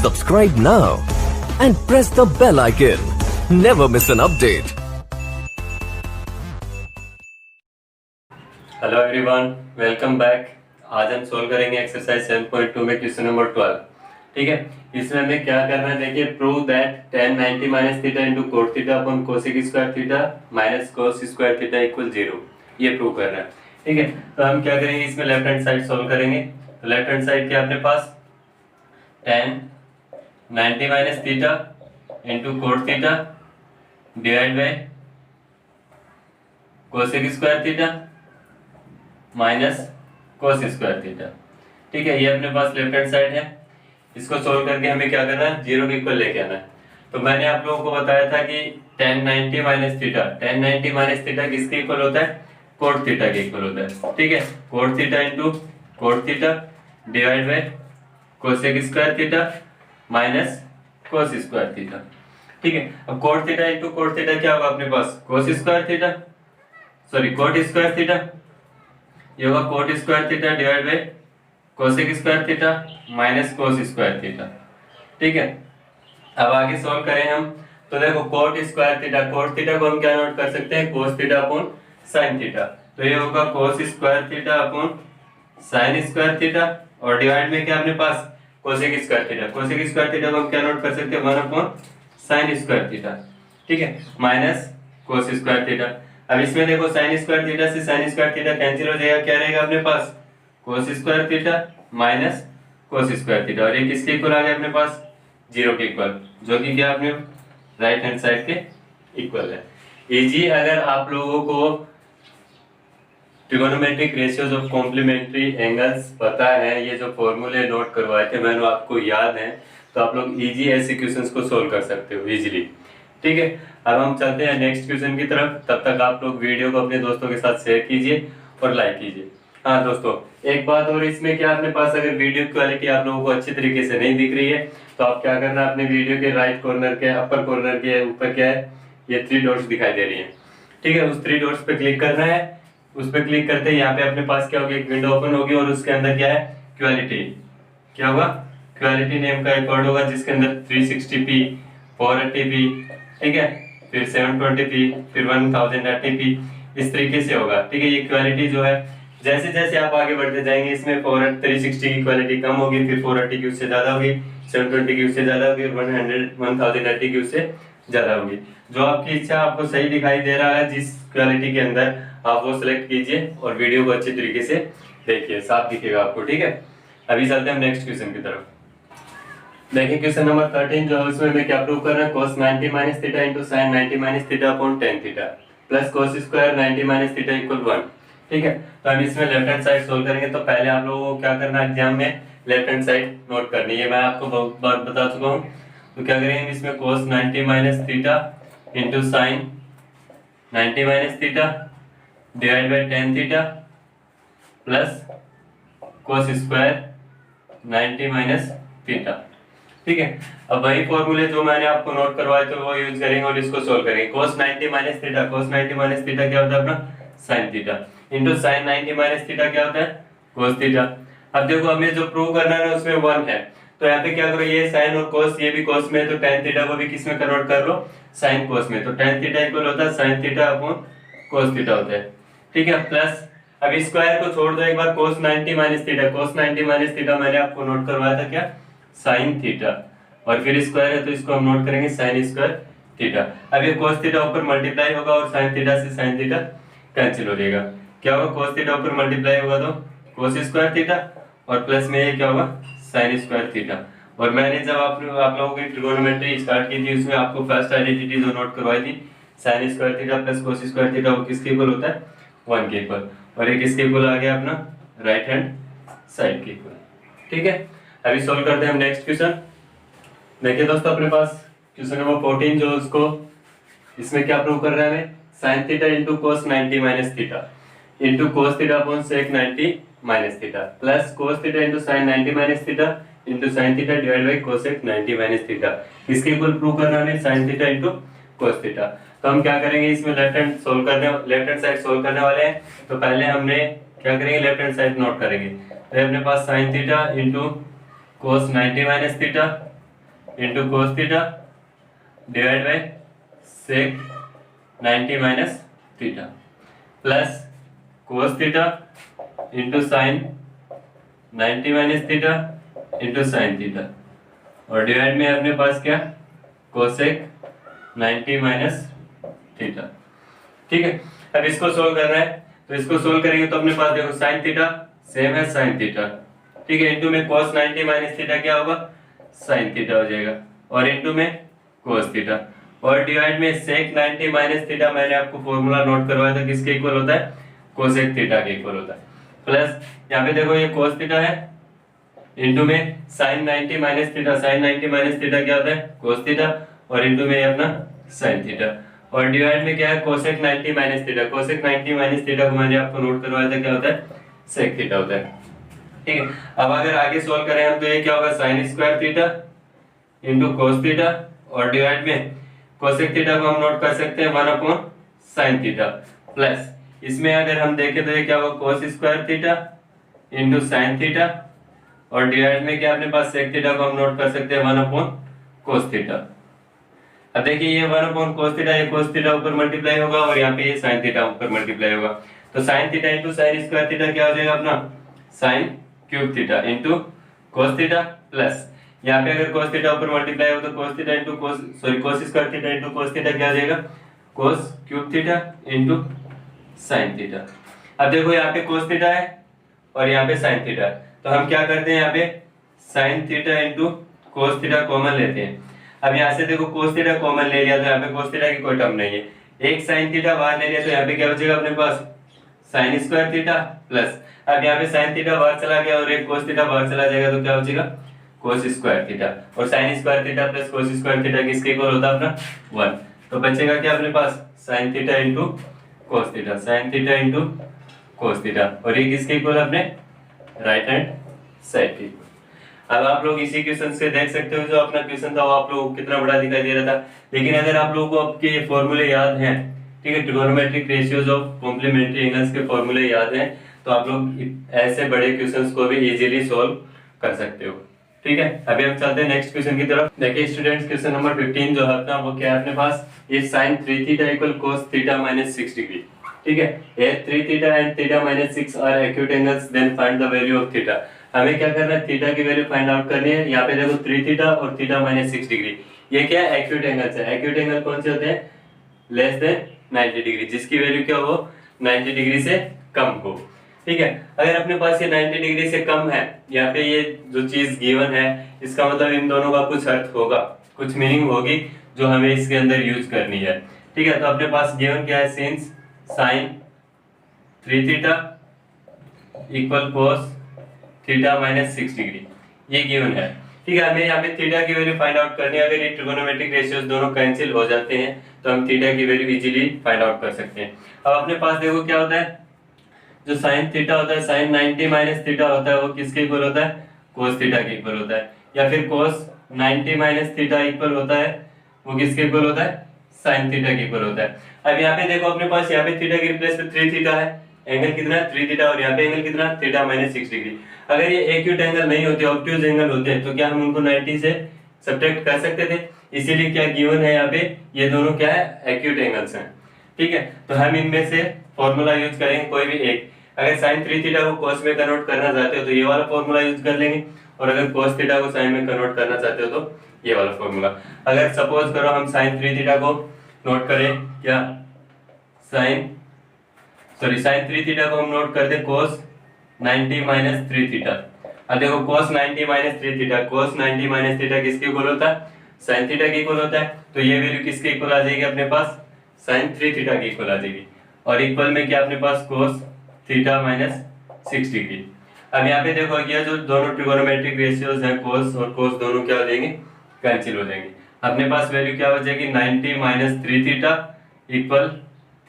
Subscribe now and press the bell icon. Never miss an update. Hello everyone, welcome back. आज हम solve करेंगे exercise 7.2 में question number 12। ठीक है, इसमें हमें क्या करना है, देखिए prove that tan 90 minus theta into cot theta upon cosec square theta minus cos square theta equal 0। ये प्रूव करना है। ठीक है, तो हम क्या करेंगे, इसमें लेफ्ट हैंड साइड सोल्व करेंगे। तो लेफ्ट हैंड साइड क्या अपने पास tan 90 minus theta into cot theta divide by cosec square theta minus cos square theta. ठीक है, ये अपने पास लेफ्ट हैंड साइड है। इसको सोल्व करके हमें क्या करना है, 0 के इक्वल लेके आना है। तो मैंने आप लोगों को बताया था कि tan 90 माइनस थीटा किसके इक्वल होता है, कोट थीटा के इक्वल होता है। ठीक है, cot theta into cot theta divide by cosec square theta minus cos square theta. ठीक है, अब cot theta into cot theta क्या होगा अपने पास, cos square theta, sorry cot square theta. ये होगा cot square theta divide by cosec square theta minus cos square theta. ठीक है, अब आगे सॉल्व करें हम। तो देखो cot square theta, cot theta को हम क्या नोट कर सकते हैं, cos theta upon sine theta. तो ये होगा cos square theta upon sine square theta और डिवाइड में क्या अपने पास cosec square theta. Cosec square theta को हम क्या नोट कर सकते हैं, 1 अपॉन साइन स्क्वायर थीटा। ठीक है, माइनस कोस स्क्वायर थीटा। अब इसमें देखो साइन स्क्वायर थीटा से साइन स्क्वायर थीटा कैंसिल हो जाएगा, क्या रहेगा अपने पास cos square theta minus cos square theta. और ये किसके इक्वल आ गया अपने पास, 0 के इक्वल, जो कि क्या अपने राइट हैंड साइड के इक्वल है। इजी, अगर आप लोगों को trigonometric ratios of complementary angles पता है, ये जो फॉर्मूले नोट करवाए थे मैंने आपको याद है, तो आप लोग इजी ऐसे क्वेश्चंस को सोल्व कर सकते हो इजीली। ठीक है, अब हम चलते हैं नेक्स्ट क्वेश्चन की तरफ। तब तक आप लोग वीडियो को अपने दोस्तों के साथ शेयर कीजिए और लाइक कीजिए। हाँ दोस्तों, एक बात और, इसमें क्या अपने पास अगर वीडियो क्वालिटी आप लोगों को अच्छी तरीके से नहीं दिख रही है तो आप क्या करना, अपने वीडियो के राइट कॉर्नर के अपर कॉर्नर के ऊपर क्या है, ये 3 डॉट्स दिखाई दे रही है। ठीक है, उस 3 डॉट्स पे क्लिक करना है। उस पर क्लिक करते हैं यहाँ पे अपने पास क्या होगी, एक विंडो ओपन होगी और उसके अंदर क्या है, क्वालिटी, क्या होगा, क्वालिटी नेम का एक वर्ड होगा जिसके अंदर 360p 480p, ठीक है, फिर 720p, फिर 1080p, इस तरीके से होगा। ठीक है, ये क्वालिटी जो है जैसे जैसे आप आगे बढ़ते जाएंगे इसमें 360 की क्वालिटी कम होगी, फिर 480 की उससे ज्यादा होगी, 720 की उससे ज्यादा होगी और 1080 की उससे ज्यादा होगी। जो आपकी इच्छा आपको सही दिखाई दे रहा है जिस क्वालिटी के अंदर, आप वो सिलेक्ट कीजिए और वीडियो को अच्छी तरीके से देखिए, साफ दिखेगा आपको। ठीक है, अभी चलते हैं नेक्स्ट क्वेश्चन की तरफ। देखिए क्वेश्चन नंबर 13 जो है उसमें हमें क्या प्रूव करना है, cos 90 minus theta into sine 90 minus theta upon tan theta plus cos square 90 minus theta equal 1। ठीक है, तो हम इसमें लेफ्ट हैंड साइड सोल्व करेंगे। तो पहले आप लोगों को क्या करना है, एग्जाम में लेफ्ट हैंड साइड नोट करनी है, मैं आपको बहुत बार बता चुका हूँ। तो क्या करेंगे, इसमें cos 90 minus theta into sine 90 minus theta divide by tan theta plus cos square 90 minus theta. ठीक है, अब वही फॉर्मूले जो मैंने आपको नोट करवाए थे वो यूज करेंगे और इसको सोल्व करेंगे। cos 90 minus theta, cos 90 minus theta क्या होता है अपना sin theta into sin 90 minus theta क्या होता है cos थीटा। अब देखो हमें जो प्रूव करना है उसमें 1 है, तो यहाँ पे क्या करो, ये sin और cos, ये भी cos में है तो tan थीटा को भी किस में कन्वर्ट कर लो, sin cos में। तो tan थीटा इक्वल होता है sin theta upon cos theta होता है। ठीक है, प्लस अब स्क्वायर को छोड़ दो एक बार, cos 90 minus theta, cos 90 minus theta मैंने आपको नोट करवाया था क्या, साइन थीटा, और फिर स्क्वायर है तो इसको हम नोट करेंगे साइन स्क्वायर थीटा। अब ये cos थीटा ऊपर मल्टीप्लाई होगा और साइन थीटा से साइन थीटा कैंसिल हो जाएगा, क्या होगा, cos थीटा ऊपर मल्टीप्लाई होगा तो cos स्क्वायर थीटा और प्लस में ये क्या होगा साइन स्क्वायर थीटा। और मैंने जब आप लोगों की ट्रिगोनोमेट्री स्टार्ट की थी उसमें आपको फर्स्ट आइडेंटिटी जो नोट करवाई थी, sign square theta plus cos square theta, वो किसके इक्वल होता है, 1 के इक्वल, और ये किसके इक्वल आ गया अपना राइट हैंड साइड के इक्वल। ठीक है, अभी सॉल्व करते हैं हम नेक्स्ट क्वेश्चन। देखिए दोस्तों अपने पास क्वेश्चन नंबर 14 जो उसको इसमें क्या प्रूव कर रहा है हमें, sin theta into cos 90 minus theta into cos theta upon sec 90 minus theta plus cos theta into sin 90 minus theta into sin theta divide by cosec 90 minus theta. इसके equal prove करना है sin theta into cos theta. तो हम क्या करेंगे, इसमें left hand side solve करने वाले हैं। तो पहले हमने क्या करेंगे, लेफ्ट हैंड साइड नोट करेंगे। तो अपने पास sin theta into cos 90 minus theta into cos theta divide by sec 90 minus theta plus cos theta into sine 90 minus theta into sine theta और डिवाइड में अपने पास क्या कोसेक 90 माइनस थीटा। ठीक है, अब इसको सोल्व करना है तो इसको सोल्व करेंगे तो अपने पास देखो साइन थीटा सेम है साइन थीटा, ठीक है, इंटू में cos 90 माइनस थीटा क्या होगा साइन थीटा हो जाएगा और इंटू में cos थीटा और डिवाइड में sec 90 माइनस थीटा मैंने आपको फॉर्मूला नोट करवाया था किसके इक्वल होता है cosec थीटा के इक्वल होता है प्लस यहाँ पे देखो ये cos थीटा है इंटू में sin 90 minus theta sin 90 minus theta क्या होता है cos थीटा और इंटू में अपना sin थीटा और डिवाइड में क्या है cosec 90 minus theta cosec 90 minus theta को मैंने आपको नोट करवाया था क्या होता है sec थीटा होता है। ठीक है, अब अगर आगे सॉल्व करें हम तो ये क्या होगा sin square theta into cos theta और डिवाइड में cosec थीटा को हम नोट कर सकते हैं 1 अपॉन sin थीटा प्लस इसमें अगर हम देखें तो ये क्या होगा cos square theta into sin theta और डिवाइड में क्या अपने पास sec थीटा को हम नोट कर सकते हैं 1 अपॉन cos थीटा। अब देखिए ये 1 अपॉन cos थीटा ये cos थीटा ऊपर मल्टीप्लाई होगा और यहाँ पे ये sin थीटा ऊपर मल्टीप्लाई होगा तो sin theta into sin square theta क्या हो जाएगा अपना sin cube theta into cos theta plus यहाँ पे अगर cos थीटा ऊपर मल्टीप्लाई हो तो cos theta into cos square theta into cos theta क्या हो जाएगा cos cube theta into sin theta. अब देखो यहाँ पे cos थीटा है और यहाँ पे sin थीटा है तो हम क्या करते हैं यहाँ पे sin theta into cos theta common लेते हैं। अब यहाँ से देखो cos थीटा कॉमन ले लिया तो यहाँ पे cos थीटा की कोई टर्म नहीं है, एक sin थीटा बाहर ले लिया तो यहाँ पे क्या बचेगा अपने पास sin स्क्वायर थीटा प्लस अब यहाँ पे sin थीटा बाहर चला गया और एक cos थीटा बाहर चला जाएगा तो क्या बचेगा cos स्क्वायर थीटा और sin square theta plus cos square theta किसके इक्वल होता है अपना 1 तो बचेगा क्या अपने पास sin theta into cos theta sin theta into cos theta और ये किसके इक्वल अपने राइट हैंड साइड के। अब आप लोग इसी क्वेश्चन से देख सकते हो जो अपना क्वेश्चन था वो आप लोगों को कितना बड़ा दिखाई दे रहा था, लेकिन अगर आप लोगों को आपके फॉर्मूले याद हैं, ठीक है, trigonometric ratios of complementary angles के फॉर्मूले याद हैं तो आप लोग ऐसे बड़े क्वेश्चंस को भी इजीली सॉल्व कर सकते हो। ठीक है, अभी हम चलते हैं नेक्स्ट क्वेश्चन की तरफ। देखिए स्टूडेंट्स क्वेश्चन नंबर 15 जो है अपना वो क्या है अपने पास ये sin 3 theta equal cos theta minus 6 degree. ठीक है, ये 3 theta and theta minus 6 are acute angles then find the value of theta. हमें क्या करना है थीटा की वैल्यू फाइंड आउट करनी है। यहाँ पे देखो 3 थीटा और थीटा माइनस 6 डिग्री ये क्या है एक्यूट एंगल्स है। एक्यूट एंगल कौन से होते हैं लेस देन 90 डिग्री जिसकी वैल्यू क्या हो 90 डिग्री से कम हो। ठीक है, अगर अपने पास ये 90 डिग्री से कम है यहाँ पे ये जो चीज गिवन है इसका मतलब इन दोनों का कुछ अर्थ होगा कुछ मीनिंग होगी जो हमें इसके अंदर यूज करनी है। ठीक है, तो अपने पास गिवन क्या है since sin 3 theta equal cos theta minus 6 degree ये गिवन है। ठीक है, हमें यहाँ पे थीटा की वैल्यू फाइंड आउट करनी है। अगर ये ट्रिगोनोमेट्रिक रेशियोज दोनों कैंसिल हो जाते हैं तो हम थीटा की वैल्यू इजीली फाइंड आउट कर सकते हैं। अब अपने पास देखो क्या होता है जो sin थीटा होता है sin 90 माइनस थीटा होता है वो किसके इक्वल होता है cos थीटा के इक्वल होता है या फिर cos 90 माइनस थीटा इक्वल होता है वो किसके इक्वल होता है sin थीटा के इक्वल होता है। अब यहाँ पे देखो अपने पास यहाँ पे थीटा के रिप्लेस में 3 थीटा है एंगल कितना है 3 थीटा और यहाँ पे एंगल कितना थीटा माइनस 6 डिग्री। अगर ये एक्यूट एंगल नहीं होते ऑब्ट्यूज एंगल होते तो क्या हम उनको 90 से सब्ट्रैक्ट कर सकते थे, इसीलिए क्या गिवन है यहाँ पे ये दोनों क्या है एक्यूट एंगल्स हैं। ठीक है, तो हम इनमें से फॉर्मूला यूज करेंगे कोई भी एक। अगर sin 3 थीटा को cos में कन्वर्ट करना चाहते हो तो ये वाला फॉर्मूला यूज कर लेंगे और अगर cos थीटा को sin में कन्वर्ट करना चाहते हो तो ये वाला फॉर्मूला। अगर सपोज करो हम sin 3 थीटा को नोट करें क्या sin 3 थीटा को हम नोट कर दे cos 90 माइनस 3 थीटा। अब देखो cos 90 minus 3 theta cos 90 minus theta किसके इक्वल होता है sin थीटा के इक्वल होता है तो ये वैल्यू किसके इक्वल आ जाएगी अपने पास sin 3 थीटा के इक्वल आ जाएगी और इक्वल में क्या अपने पास cos थीटा माइनस 6 डिग्री। अब यहाँ पे देखो ये जो दोनों ट्रिगोनोमेट्रिक रेशियोज हैं cos और cos दोनों क्या हो जाएंगे कैंसिल हो जाएंगे। अपने पास वैल्यू क्या हो जाएगी 90 minus 3 theta equal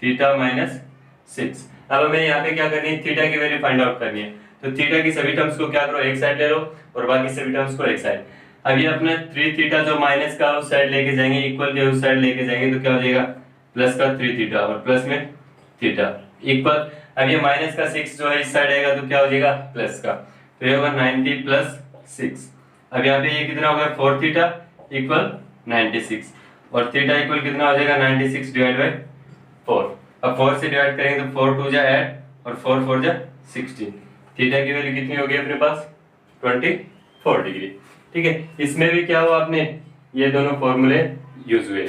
theta minus 6। अब हमें यहाँ पे क्या करनी है थीटा की वैल्यू फाइंड आउट करनी है तो थीटा की सभी टर्म्स को क्या करो एक साइड ले लो और बाकी सभी टर्म्स को एक साइड। अब ये अपने 3 थीटा जो माइनस का उस साइड लेके जाएंगे इक्वल के उस साइड लेके जाएंगे तो क्या हो जाएगा प्लस का 3 थीटा और प्लस में थीटा इक्वल। अब ये माइनस का 6 जो है इस साइड आएगा तो क्या हो जाएगा प्लस का तो ये होगा 90 प्लस 6। अब यहाँ पे ये कितना होगा 4 थीटा इक्वल 96 और थीटा इक्वल कितना हो जाएगा 96 डिवाइड बाई 4। अब 4 से डिवाइड करेंगे तो 4 2 जा 8 और 4 4 जा 16। थीटा की वैल्यू कितनी होगी अपने पास 24 डिग्री। ठीक है, इसमें भी क्या हुआ आपने ये दोनों फॉर्मूले यूज हुए।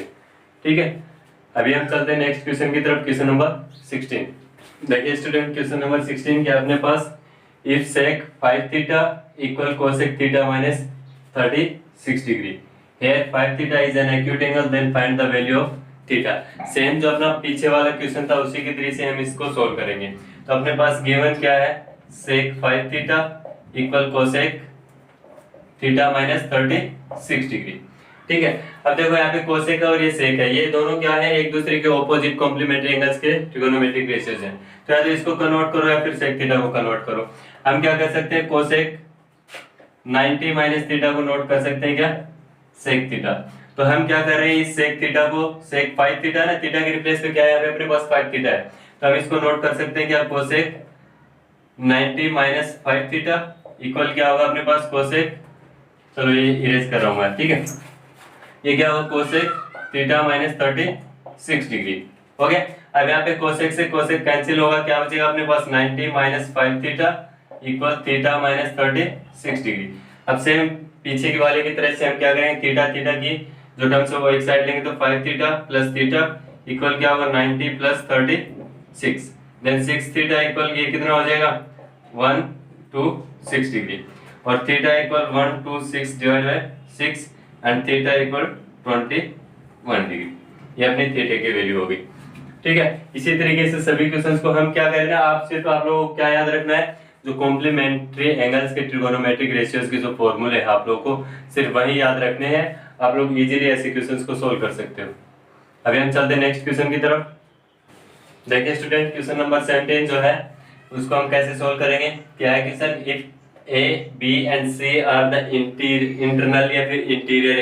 ठीक है, अभी हम चलते हैं नेक्स्ट क्वेश्चन की तरफ, क्वेश्चन नंबर 16। देखिए स्टूडेंट, क्वेश्चन नंबर 16 क्या अपने पास, if sec 5 theta equal cosec theta minus 36 degree, here 5 theta is an acute angle, then find the value of theta। Same जो अपना पीछे वाला क्वेश्चन था उसी के तरीके से हम इसको सोल्व करेंगे। तो अपने पास गिवन क्या है, sec 5 theta equal cosec theta minus 36 degree. ठीक है, अब देखो यहाँ पे कोसेक और ये सेक है, ये दोनों क्या है, एक दूसरे के ऑपोजिट कॉम्प्लीमेंट्री एंगल्स के ट्रिगोनोमेट्रिक रेशियोज हैं। तो या तो इसको कन्वर्ट करो या फिर सेक थीटा को कन्वर्ट करो। हम क्या कर सकते हैं, कोसेक 90 माइनस थीटा को नोट कर सकते हैं क्या, सेक थीटा। तो हम क्या कर रहे हैं, इस सेक थीटा को, सेक 5 थीटा ना, थीटा के रिप्लेस पे क्या है, यहाँ पे अपने पास 5 थीटा है, तो हम इसको नोट कर सकते हैं क्या, कोसेक 90 माइनस 5 थीटा इक्वल क्या होगा अपने पास, कोसेक, चलो ये इरेज कर रहा हूँ मैं। ठीक है, ये क्या होगा, कोसेक थीटा माइनस 36 डिग्री हो गया। अब यहाँ पे कोसेक से कोसेक कैंसिल होगा, क्या बचेगा अपने पास 90 minus 5 theta equal theta minus 36 degree. अब सेम पीछे के वाले की तरह से हम क्या करेंगे, थीटा थीटा की जो टर्म्स है वो एक साइड लेंगे, तो 5 थीटा प्लस थीटा इक्वल क्या होगा 90 प्लस 36, देन 6 थीटा इक्वल ये कितना हो जाएगा 126 डिग्री, और theta equal 126 divide by 6 and theta equal 21 degree. ये अपनी थीटा की वैल्यू होगी। ठीक है, इसी तरीके से सभी क्वेश्चंस को हम क्या करेंगे, आपसे तो आप लोगों को क्या याद रखना है, जो कॉम्प्लीमेंट्री एंगल्स के ट्रिगोनोमेट्रिक रेशियोज के जो फॉर्मूले हैं आप लोगों को सिर्फ वही याद रखने हैं, आप लोग इजीली ऐसे क्वेश्चंस को सोल्व कर सकते हो। अभी हम चलते हैं नेक्स्ट क्वेश्चन की तरफ। देखिए स्टूडेंट, क्वेश्चन नंबर 17 जो है उसको हम कैसे सोल्व करेंगे, क्या है question, if A, B and C are the internal या फिर interior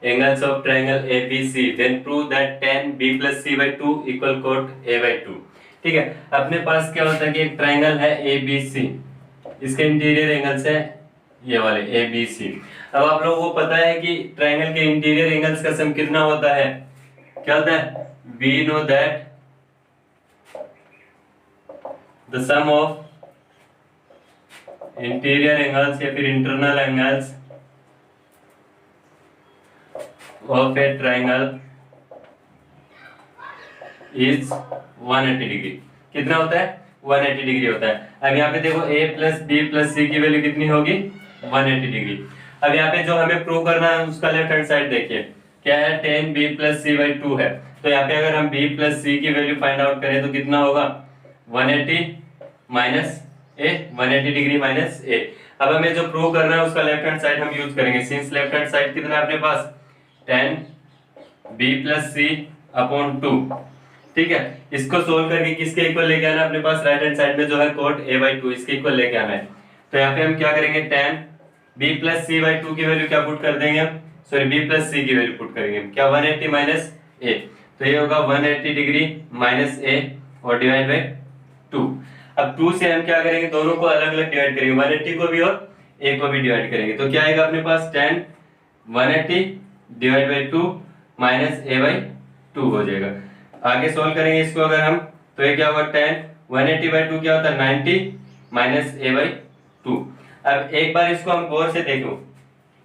angles of triangle ABC, then prove that tan B plus C by 2 equal cot A by 2। ठीक है, अपने पास क्या होता है कि एक ट्राइंगल है ABC, इसके इंटीरियर एंगल्स है ये वाले ABC। अब आप लोगों को पता है कि ट्राइंगल के इंटीरियर एंगल्स का सम कितना होता है, क्या होता है, we know that the sum of interior angles या फिर internal angles of A triangle is 180 degree. कितना होता है, 180 डिग्री होता है। अब यहाँ पे देखो a प्लस बी प्लस सी की वैल्यू कितनी होगी 180 डिग्री। अब यहाँ पे जो हमें प्रूव करना है उसका लेफ्ट हैंड साइड देखिए, क्या है, tan b plus C by 2 है। तो यहाँ पे अगर हम b प्लस सी की वैल्यू फाइंड आउट करें तो कितना होगा 180 माइनस ए, 180 डिग्री माइनस ए। अब हमें जो प्रूव करना है उसका लेफ्ट हैंड साइड हम यूज करेंगे, सिंस लेफ्ट हैंड साइड कितना है अपने पास tan b प्लस सी अपॉन 2। ठीक है, इसको सोल्व करके किसके इक्वल लेके आना है अपने पास, राइट हैंड साइड में जो है cot a बाई 2 इसके इक्वल लेके आना है। तो यहाँ पे हम क्या करेंगे, tan b plus C by 2 की वैल्यू क्या पुट कर देंगे, सॉरी b प्लस सी की वैल्यू पुट करेंगे, क्या 180 माइनस a, तो ये होगा 180 डिग्री माइनस a और डिवाइड बाई 2। अब 2 से हम क्या करेंगे, दोनों को अलग अलग डिवाइड करेंगे, 180 को भी और a को भी डिवाइड करेंगे, तो क्या आएगा अपने पास tan 180 divide by 2 minus a by 2 हो जाएगा। आगे सोल्व करेंगे इसको अगर हम, तो ये क्या होगा tan 180 बाई 2 क्या होता है 90 माइनस a बाई 2। अब एक बार इसको हम गौर से देखो,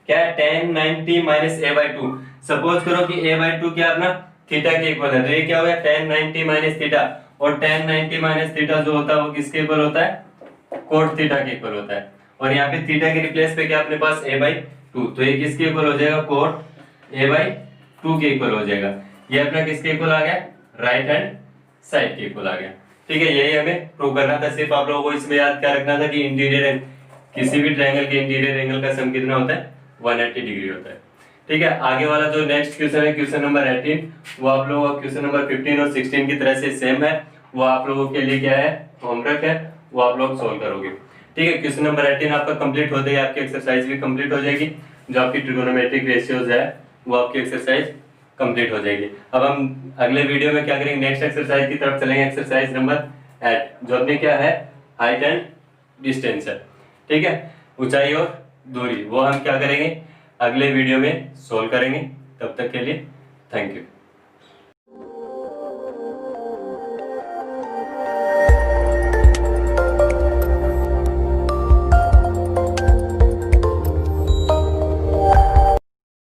क्या है tan 90 minus a by 2। Suppose करो कि a बाई 2 क्या अपना थीटा के इक्वल है, तो ये क्या हो गया tan 90 माइनस थीटा, और tan 90 माइनस थीटा जो होता है वो किसके इक्वल होता है, cot थीटा के इक्वल होता है। और यहाँ पे थीटा के रिप्लेस पे क्या अपने पास a बाई 2, तो ये किसके इक्वल हो जाएगा, cot a बाई 2 के इक्वल हो जाएगा। ये अपना किसके इक्वल आ गया, राइट हैंड साइड के इक्वल आ गया। ठीक है, यही हमें प्रूव करना था। सिर्फ आप लोगों को इसमें याद क्या रखना था कि इंटीरियर किसी भी ट्रायंगल के इंटीरियर एंगल का सम कितना होता है 180 डिग्री होता है। ठीक है, आगे वाला जो नेक्स्ट क्वेश्चन है क्वेश्चन नंबर 18, वो आप लोगों का क्वेश्चन नंबर 15 और 16 की तरह से सेम है, वो आप लोगों के लिए क्या है, होमवर्क है, वो आप लोग सोल्व करोगे। ठीक है, क्वेश्चन नंबर 18 आपका कंप्लीट हो जाएगा, आपकी एक्सरसाइज भी कंप्लीट हो जाएगी, जो आपकी ट्रिगोनोमेट्रिक रेशियोज है वो आपकी एक्सरसाइज कंप्लीट हो जाएगी। अब हम अगले वीडियो में क्या करेंगे, नेक्स्ट एक्सरसाइज की तरफ चलेंगे, एक्सरसाइज नंबर 8, जो अपने क्या है, हाइट एंड डिस्टेंस है। ठीक है, ऊंचाई और दूरी, वो हम क्या करेंगे, अगले वीडियो में सोल्व करेंगे। तब तक के लिए थैंक यू।